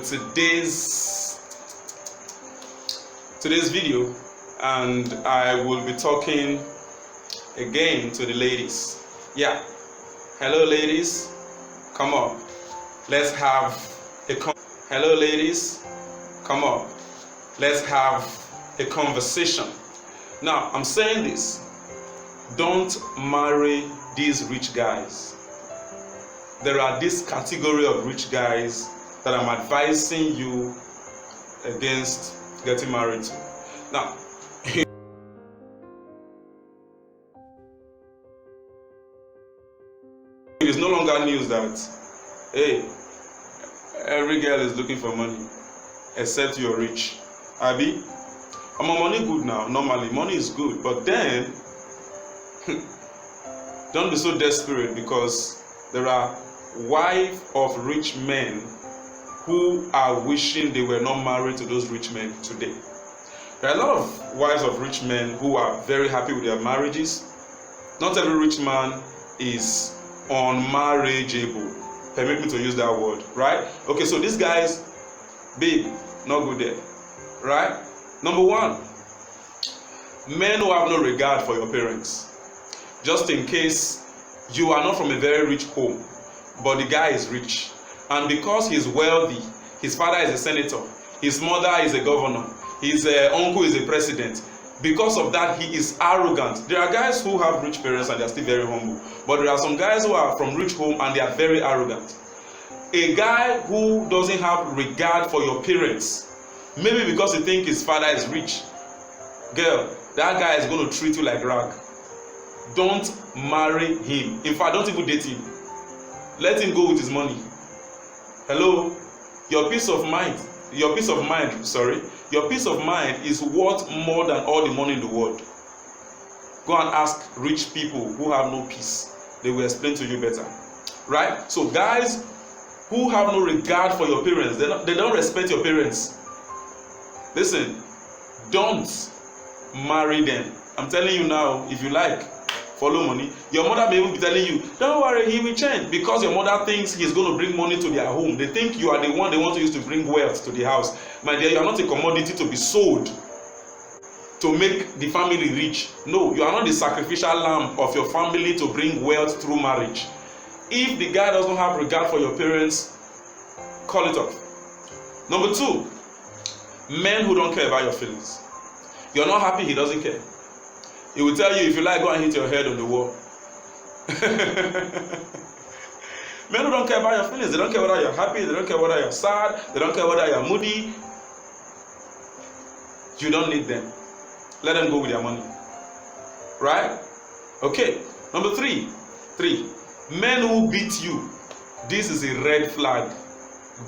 today's video, and I will be talking again to the ladies. Yeah, hello ladies, come up. Let's have hello ladies, come up. Let's have a conversation. Now, I'm saying this: don't marry these rich guys. There are this category of rich guys that I'm advising you against getting married to. Now, it is no longer news that, hey, every girl is looking for money, except you're rich. Abi, money good now. Normally, money is good, but then don't be so desperate, because there are wives of rich men who are wishing they were not married to those rich men today. There are a lot of wives of rich men who are very happy with their marriages. Not every rich man is unmarriageable. Permit me to use that word, right? Okay, so these guys, babe, not good there, right? Number one, men who have no regard for your parents. Just in case you are not from a very rich home, but the guy is rich, and because he's wealthy, his father is a senator, his mother is a governor, his uncle is a president. Because of that, he is arrogant. There are guys who have rich parents and they are still very humble, but there are some guys who are from rich home and they are very arrogant. A guy who doesn't have regard for your parents, maybe because he thinks his father is rich, girl, that guy is going to treat you like rag. Don't marry him. In fact, don't even date him. Let him go with his money. Hello? Your peace of mind is worth more than all the money in the world. Go and ask rich people who have no peace. They will explain to you better. Right? So guys who have no regard for your parents, they don't respect your parents. Listen, don't marry them. I'm telling you now, if you like, follow money. Your mother may even be telling you, don't worry, he will change, because your mother thinks he's going to bring money to their home. They think you are the one they want to use to bring wealth to the house. My dear, you are not a commodity to be sold to make the family rich. No, you are not the sacrificial lamb of your family to bring wealth through marriage. If the guy doesn't have regard for your parents, call it off. Number two, men who don't care about your feelings. You're not happy, he doesn't care. He will tell you, if you like, go and hit your head on the wall. Men who don't care about your feelings, they don't care whether you're happy, they don't care whether you're sad, they don't care whether you're moody. You don't need them. Let them go with their money. Right? Okay. Number three, men who beat you. This is a red flag.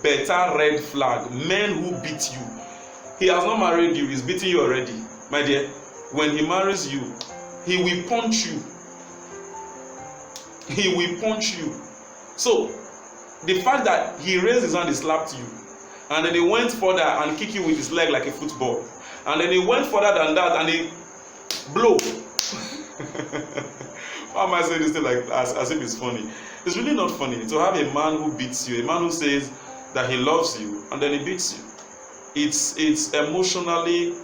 Better red flag. Men who beat you. He has not married you, he's beating you already. My dear, when he marries you, he will punch you. He will punch you. So, the fact that he raised his hand, he slapped you, and then he went further and kicked you with his leg like a football, and then he went further than that and he blow. Why am I saying this thing like as if it's funny? It's really not funny to have a man who beats you, a man who says that he loves you and then he beats you. It's emotionally,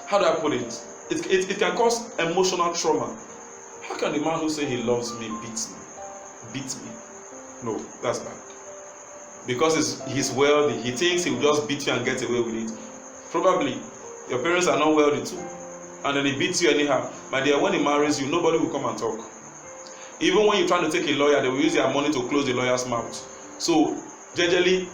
how do I put it? It can cause emotional trauma. How can the man who says he loves me beat me? No, that's bad. Because he's wealthy, he thinks he will just beat you and get away with it. Probably your parents are not wealthy too, and then he beats you anyhow. My dear, when he marries you, nobody will come and talk. Even when you're trying to take a lawyer, they will use their money to close the lawyer's mouth. So, generally,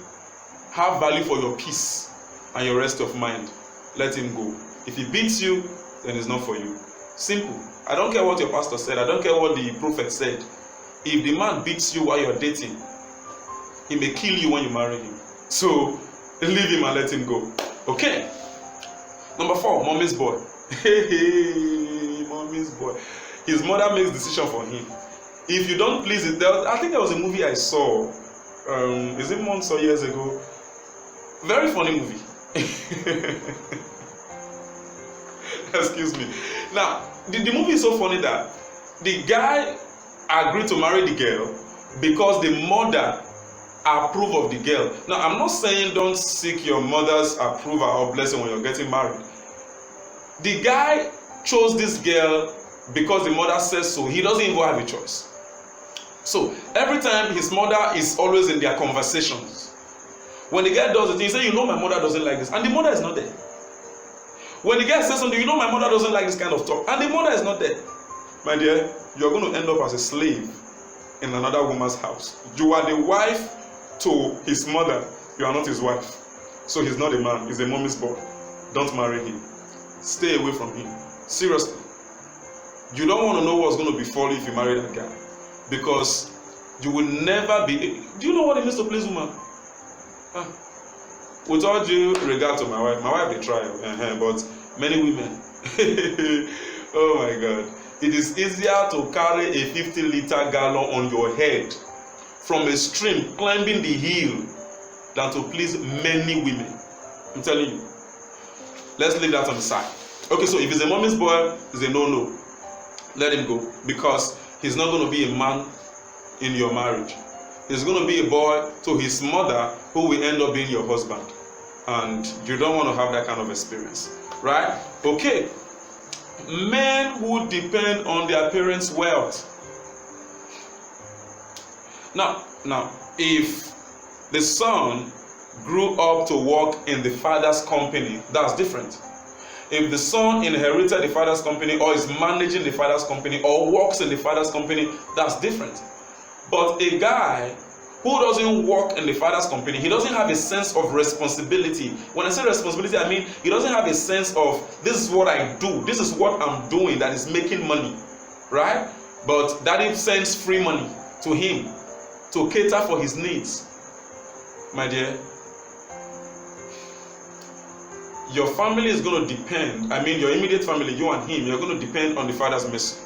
have value for your peace and your rest of mind. Let him go. If he beats you, then it's not for you. Simple. I don't care what your pastor said. I don't care what the prophet said. If the man beats you while you're dating, he may kill you when you marry him. So, leave him and let him go. Okay. Number 4, mommy's boy. Hey, mommy's boy. His mother makes decision for him. If you don't please it, I think there was a movie I saw. Is it months or years ago? Very funny movie. Excuse me. Now, the movie is so funny that the guy agreed to marry the girl because the mother approve of the girl. Now, I'm not saying don't seek your mother's approval or blessing when you're getting married. The guy chose this girl because the mother says so. He doesn't even have a choice. So every time his mother is always in their conversations. When the guy does it, he say, you know my mother doesn't like this, and the mother is not there. When the guy says something, you know my mother doesn't like this kind of talk, and the mother is not there. My dear, you're going to end up as a slave in another woman's house. You are the wife to his mother. You are not his wife. So he's not a man, he's a mommy's boy. Don't marry him. Stay away from him. Seriously. You don't want to know what's going to befall you if you marry that guy. Because you will never be. Do you know what it means to please woman? With all due regard to my wife they try, but many women. Oh my God. It is easier to carry a 50-liter gallon on your head from a stream climbing the hill than to please many women. I'm telling you. Let's leave that on the side. Okay, so if he's a mommy's boy, it's a no-no. Let him go, because he's not going to be a man in your marriage. He's going to be a boy to his mother, who will end up being your husband. And you don't want to have that kind of experience. Right? Okay. Men who depend on their parents' wealth. Now, if the son grew up to work in the father's company, that's different. If the son inherited the father's company, or is managing the father's company, or works in the father's company, that's different. But a guy who doesn't work in the father's company, he doesn't have a sense of responsibility. When I say responsibility, I mean he doesn't have a sense of, this is what I do, this is what I'm doing that is making money, right? But daddy sends free money to him to cater for his needs. My dear, your family is going to depend, your immediate family, you and him, you're going to depend on the father's mercy.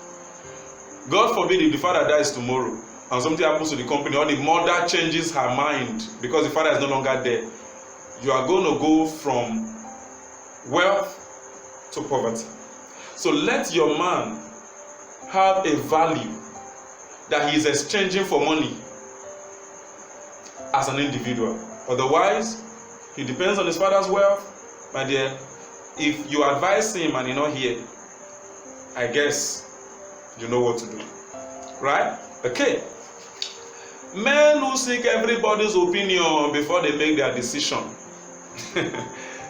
God forbid if the father dies tomorrow and something happens to the company, or the mother changes her mind because the father is no longer there, you are going to go from wealth to poverty. So let your man have a value that he is exchanging for money as an individual. Otherwise, he depends on his father's wealth. My dear, if you advise him and he's not here, I guess you know what to do. Right? Okay. Men who seek everybody's opinion before they make their decision.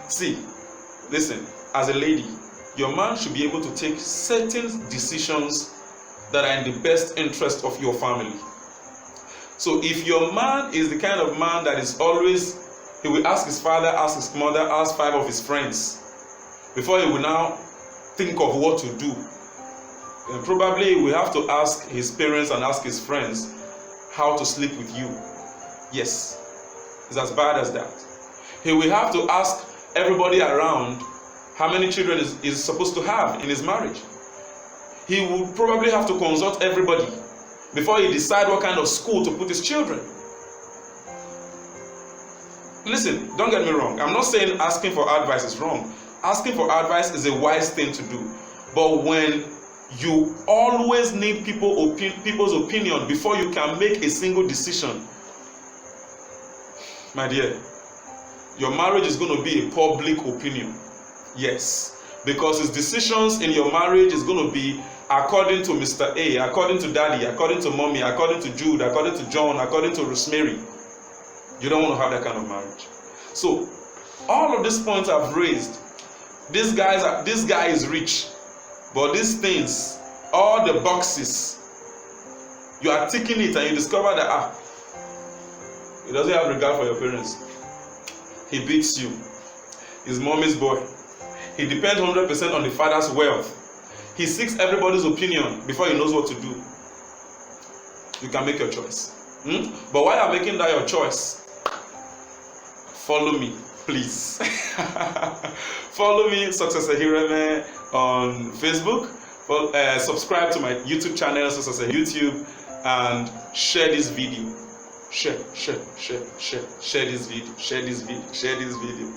See, listen, as a lady, your man should be able to take certain decisions that are in the best interest of your family. So if your man is the kind of man that is always, he will ask his father, ask his mother, ask 5 of his friends before he will now think of what to do. And probably he will have to ask his parents and ask his friends how to sleep with you. Yes, it's as bad as that. He will have to ask everybody around how many children is supposed to have in his marriage. He will probably have to consult everybody before he decide what kind of school to put his children. Listen, don't get me wrong. I'm not saying asking for advice is wrong. Asking for advice is a wise thing to do. But when you always need people's opinion before you can make a single decision, my dear, your marriage is going to be a public opinion. Yes, because his decisions in your marriage is going to be according to Mr. A, according to Daddy, according to Mommy, according to Jude, according to John, according to Rosemary. You don't want to have that kind of marriage. So, all of these points I've raised, this guy is rich, but these things, all the boxes, you are ticking it and you discover that he doesn't have regard for your parents. He beats you. He's mommy's boy. He depends 100% on the father's wealth. He seeks everybody's opinion before he knows what to do. You can make your choice. But while you're making that your choice, follow me, please. Follow me, Success Ahireme, on Facebook. Subscribe to my YouTube channel, Success YouTube, and share this video. Share this video.